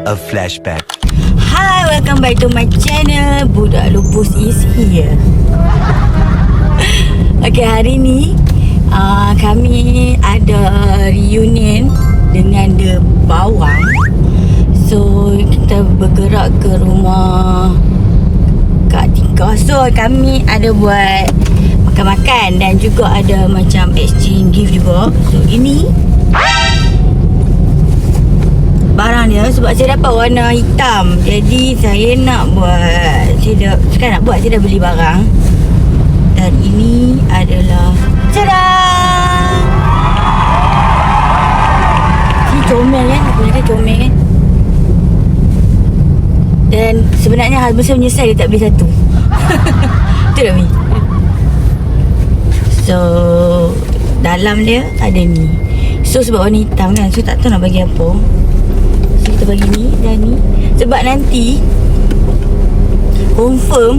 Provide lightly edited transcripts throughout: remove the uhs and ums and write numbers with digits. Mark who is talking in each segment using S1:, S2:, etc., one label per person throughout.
S1: A flashback.
S2: Hi, welcome back to my channel. Budak Lupus is here. Okay, hari ni kami ada reunion dengan The Bawang. So, kita bergerak ke rumah Kak Tika. So, kami ada buat makan-makan dan juga ada macam exchange gift juga. So, ini barang dia sebab saya dapat warna hitam. Jadi saya nak buat, saya dah beli barang. Dan ini adalah tadang! Ini comel kan? Aku kata comel kan? Dan sebenarnya husband saya menyesal dia tak beli satu. Betul tak Mi? So dalam dia ada ni. So sebab warna hitam kan, so tak tahu nak bagi apa. Kita bagi ni dan ni sebab nanti confirm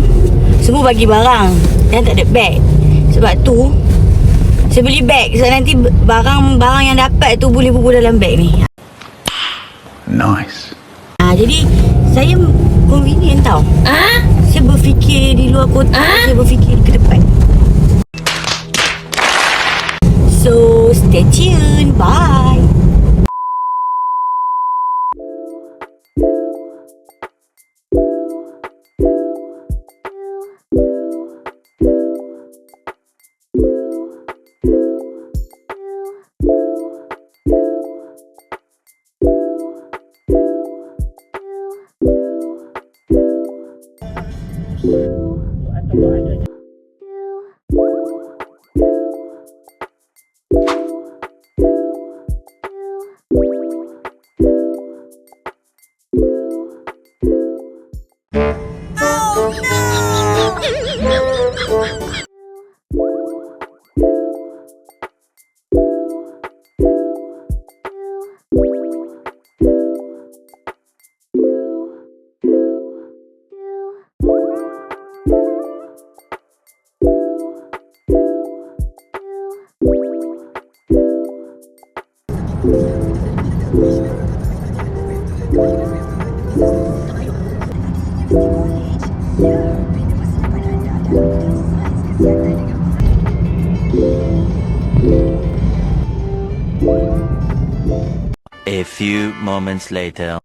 S2: semua bagi barang dan tak ada beg. Sebab tu saya beli beg sebab nanti barang-barang yang dapat tu boleh bubuh dalam beg ni.
S1: Nice.
S2: Jadi saya convenient tau. Saya berfikir di luar kota, saya berfikir ke depan. So stay tuned. Bye.
S1: A few moments later.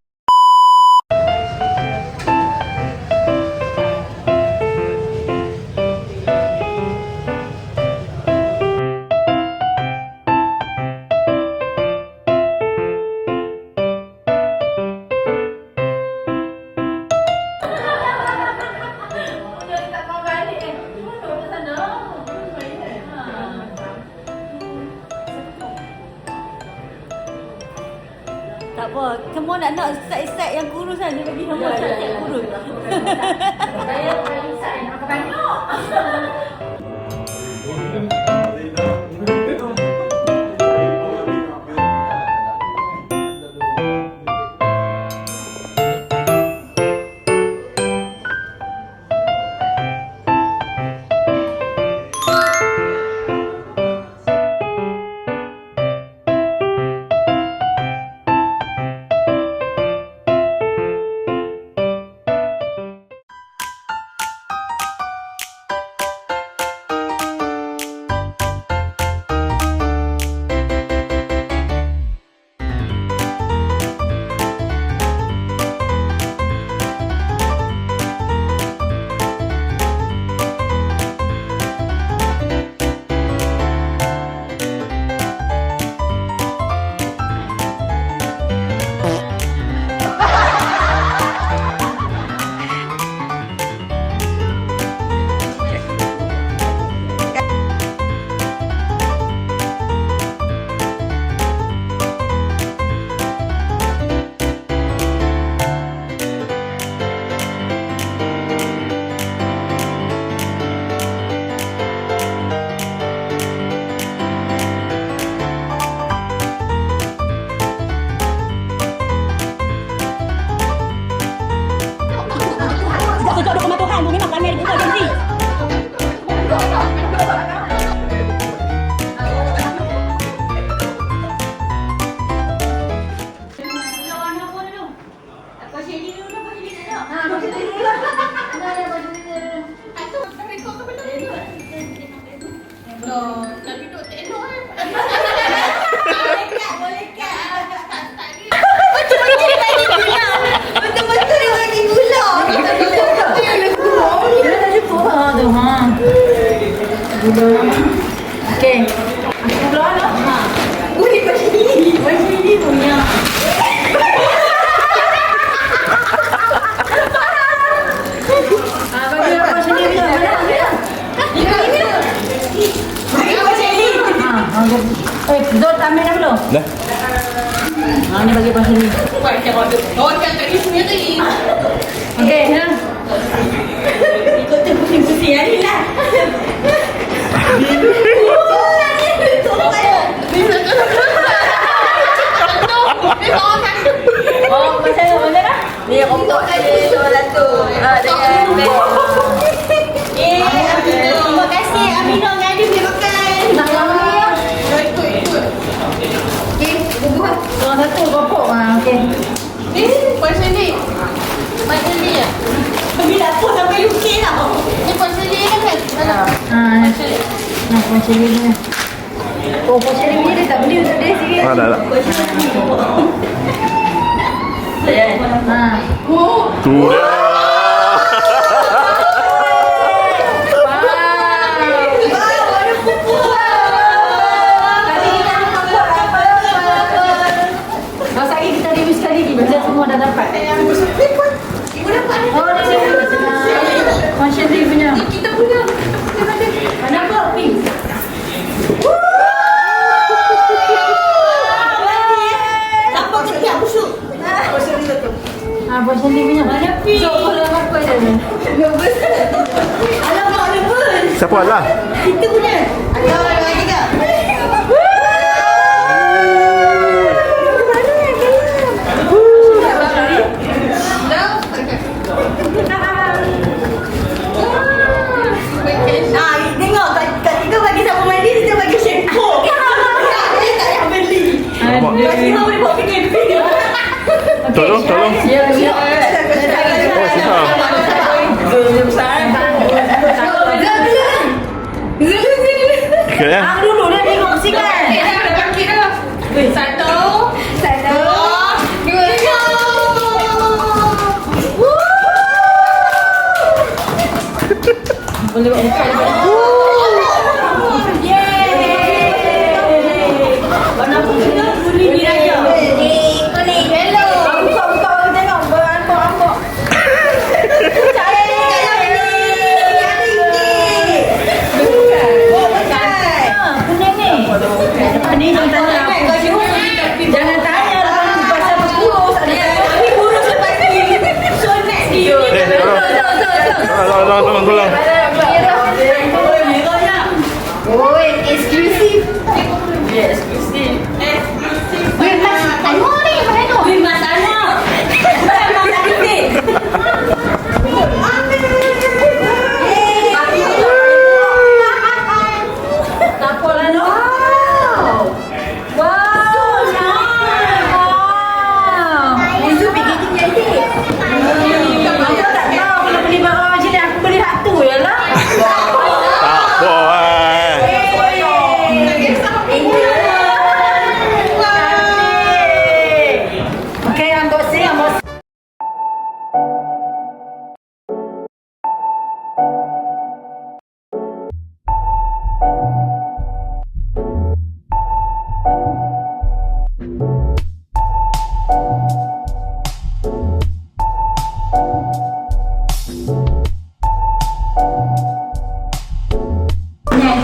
S2: Tak apa, semua nak set yang kurus kan. Dia bagi nombor set kurus. Saya paling set nak banyak. Zul ambil dah belum?
S3: Dah.
S2: Ni bagi pasal ni. Okey, ya. Ikut tu pusing-pusing hari lah. Oh, macam mana dah? Ni untuk tadi satu. Dengan terima kasih Amino dengan Adi boleh makan. Nak lama ya? Ikut. Okey, bubuh. Salah satu kopok. Okey.
S4: Ni Puan Shelly. Puan Shelly ya?
S2: Bila apa sampai UK tau.
S4: Ni Puan Shelly kan?
S2: Puan Shelly. Nah, Puan Shelly ni. Oh, Puan Shelly ni dia tak beli untuk dia sikit.
S3: Dah. Tu dia.
S2: Semua dah dapat.
S4: Ibu dapat ni.
S2: Oh, ni. Macam ni punya.
S4: Kita punya.
S2: Mana kau pink?
S4: Siapa ketiak busuk?
S2: Macam ni punya. Mana pink? So, kalau apa dia?
S4: Alamak, ada pun.
S3: Siapa lah?
S4: Kita punya. Ada orang lagi tak? Tengok kat kita bagi sabun mandi, kita bagi shampoo. Dia tak yang beli. Kasi kau boleh buat PKP.
S3: Tolong.
S2: Ya.
S3: Oh, susah. Ikut ya.
S2: Dulu dah tengok musikan.
S4: Dah pakai dah. Satu. Dua. Tiga.
S2: Boleh buat muka dia. Yeay. Warna putih kuning ni aja.
S4: Kuning. Hello.
S2: Buka orang tengok. Berambok-ambok. Kuning ni. Depan ni jangan tanya apa. Jangan tanya lepas tu pasal kurus. Ni kurus lepas ni. So next dia.
S3: Tolong.
S4: Oh, eksklusif.
S2: Ya, eksklusif.
S4: Weh, Mas Anu ni, Mas Anu.
S2: Wih, Mas Ana. Mas Aktif. Tak apa lah, no. Wow,
S4: Itu packaging cantik.
S2: aku tak tahu kalau beli barang macam ni, aku beli satu je lah.
S3: Tak boleh.
S2: Okay, unboxing.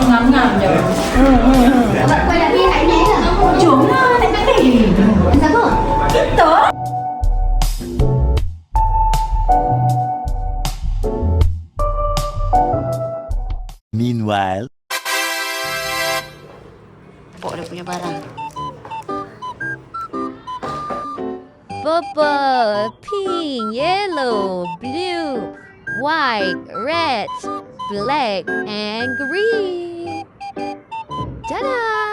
S2: Ngam-ngam je.
S4: Abang kau nak pergi hari ni ke?
S2: Jom lah, nak pergi.
S4: Siapa?
S2: Betul.
S1: Meanwhile.
S4: Pok dia punya barang. Purple, pink, yellow, blue, white, red, black, and green. Ta-da!